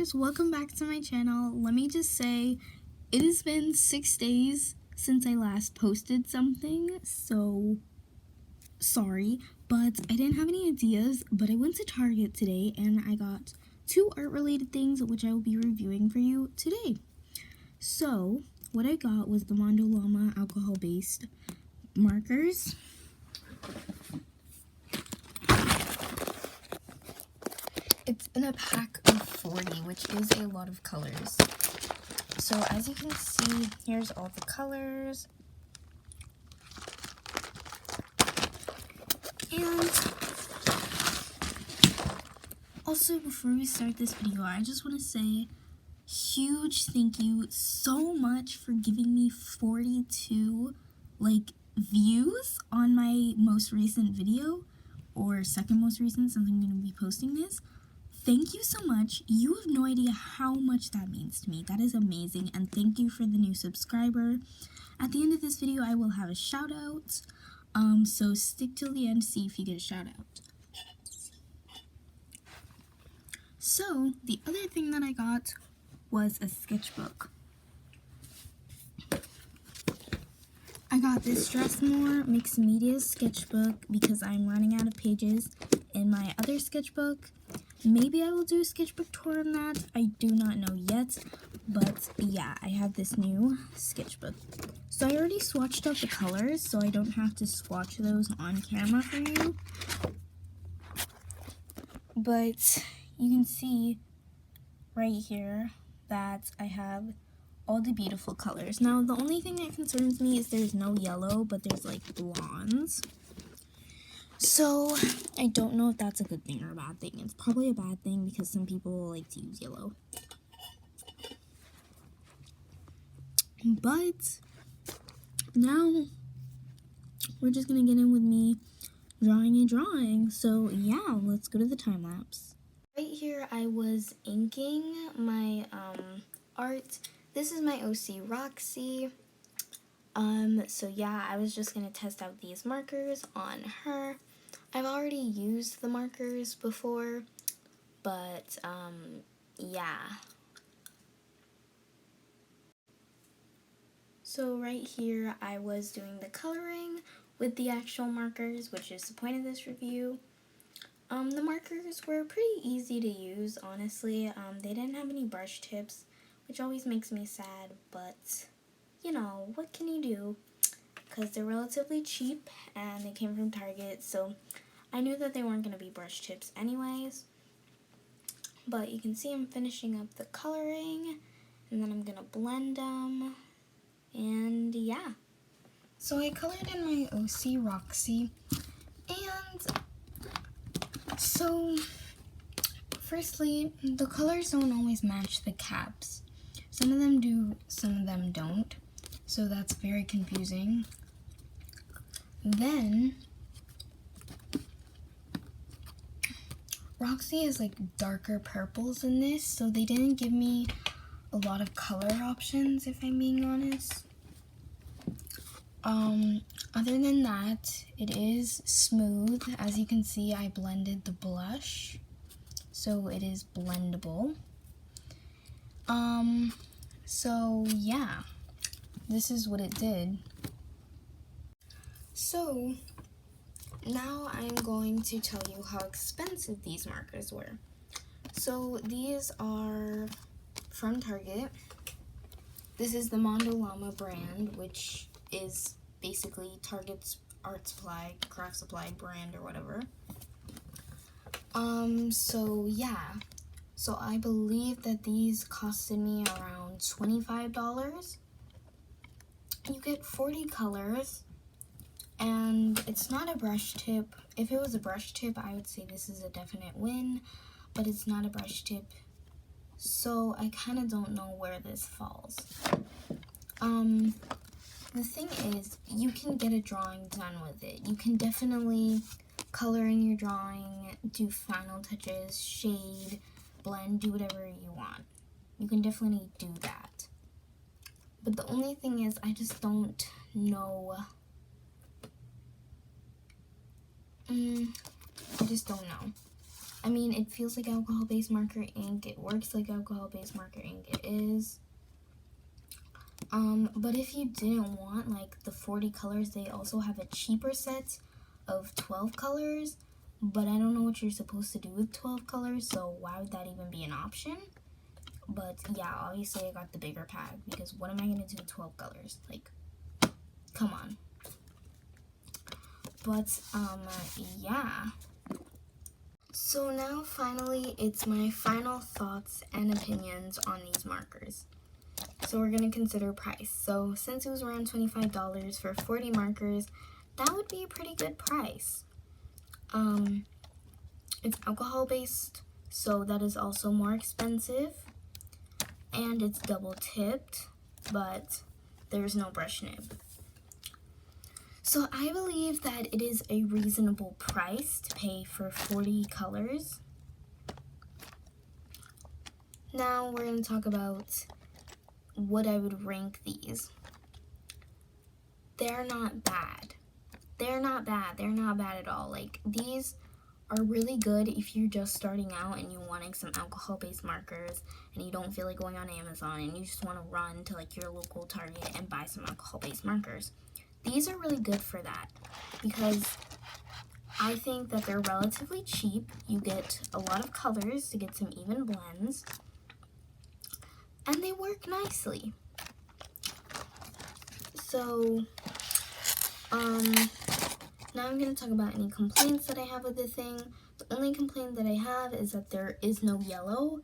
guys, welcome back to my channel. Let me just say, it has been 6 days since I last posted something, so sorry, but I didn't have any ideas, but I went to Target today and I got 2 art related things which I will be reviewing for you today. So, what I got was the Mondo LLama alcohol based markers. It's in a pack of 40, which is a lot of colors. So as you can see, here's all the colors. And also, before we start this video, I just want to say huge thank you so much for giving me 42 views on my most recent video, or second most recent, since I'm going to be posting this. Thank you so much. You have no idea how much that means to me. That is amazing, and thank you for the new subscriber. At the end of this video, I will have a shout out. So stick till the end to see if you get a shout out. So the other thing that I got was a sketchbook. I got this Strathmore Mixed Media sketchbook because I'm running out of pages in my other sketchbook. Maybe I will do a sketchbook tour on that. I do not know yet, but yeah, I have this new sketchbook. So I already swatched out the colors, so I don't have to swatch those on camera for you. But you can see right here that I have all the beautiful colors. Now, the only thing that concerns me is there's no yellow, but there's blondes. So, I don't know if that's a good thing or a bad thing. It's probably a bad thing because some people like to use yellow. But, now, we're just going to get in with me drawing a drawing. So, yeah, let's go to the time lapse. Right here, I was inking my art. This is my OC Roxy. So yeah, I was just going to test out these markers on her. I've already used the markers before, but, yeah. So right here, I was doing the coloring with the actual markers, which is the point of this review. The markers were pretty easy to use, honestly. They didn't have any brush tips, which always makes me sad, but, you know, what can you do? Because they're relatively cheap, and they came from Target, so I knew that they weren't going to be brush tips anyways. But you can see I'm finishing up the coloring, and then I'm going to blend them, and yeah. So I colored in my OC Roxy, and so firstly, the colors don't always match the caps. Some of them do, some of them don't, so that's very confusing. Then Roxy has darker purples in this, so they didn't give me a lot of color options, if I'm being honest. Other than that, it is smooth. As you can see, I blended the blush, so it is blendable. So yeah, this is what it did. So now I'm going to tell you how expensive these markers were. So these are from Target. This is the Mondo LLama brand, which is basically Target's art supply, craft supply brand or whatever. So yeah. So I believe that these costed me around $25. You get 40 colors. And it's not a brush tip. If it was a brush tip, I would say this is a definite win, but it's not a brush tip, so I kind of don't know where this falls. The thing is, you can get a drawing done with it. You can definitely color in your drawing, do final touches, shade, blend, do whatever you want. You can definitely do that. But the only thing is, I just don't know. I just don't know. I mean, it feels like alcohol-based marker ink. It works like alcohol-based marker ink. It is. But if you didn't want like the 40 colors, they also have a cheaper set of 12 colors. But I don't know what you're supposed to do with 12 colors, so why would that even be an option? But yeah, obviously I got the bigger pack because what am I going to do with 12 colors? Like, come on. But, yeah. So now finally, it's my final thoughts and opinions on these markers. So we're going to consider price. So since it was around $25 for 40 markers, that would be a pretty good price. It's alcohol based, so that is also more expensive. And it's double tipped, but there's no brush nib. So I believe that it is a reasonable price to pay for 40 colors. Now we're going to talk about what I would rank these. They're not bad. They're not bad. They're not bad at all. Like, these are really good if you're just starting out and you're wanting some alcohol-based markers and you don't feel like going on Amazon and you just want to run to like your local Target and buy some alcohol-based markers. These are really good for that because I think that they're relatively cheap. You get a lot of colors to get some even blends, and they work nicely. So, now I'm going to talk about any complaints that I have with the thing. The only complaint that I have is that there is no yellow.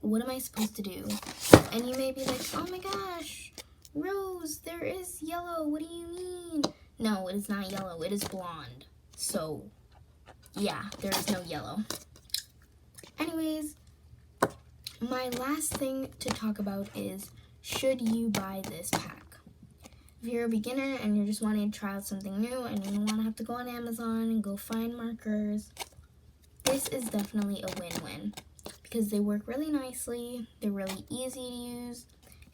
What am I supposed to do? And you may be like, oh my gosh, Rose, there is yellow. What do you mean? No, it is not yellow. It is blonde. So, yeah, there is no yellow. Anyways, my last thing to talk about is, should you buy this pack? If you're a beginner and you're just wanting to try out something new and you don't want to have to go on Amazon and go find markers, this is definitely a win-win because they work really nicely, they're really easy to use,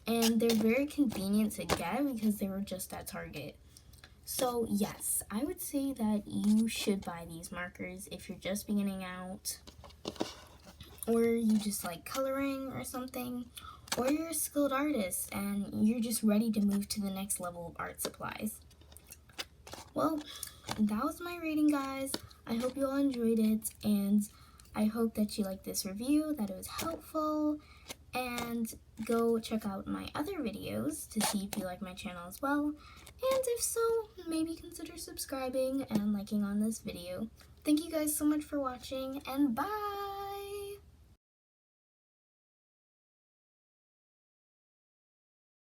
and they're very convenient to get because they were just at Target. So yes, I would say that you should buy these markers if you're just beginning out, or you just like coloring or something, or you're a skilled artist and you're just ready to move to the next level of art supplies. Well, that was my rating, guys. I hope you all enjoyed it, and I hope that you liked this review, that it was helpful, and go check out my other videos to see if you like my channel as well. And if so, maybe consider subscribing and liking on this video. Thank you guys so much for watching, and bye!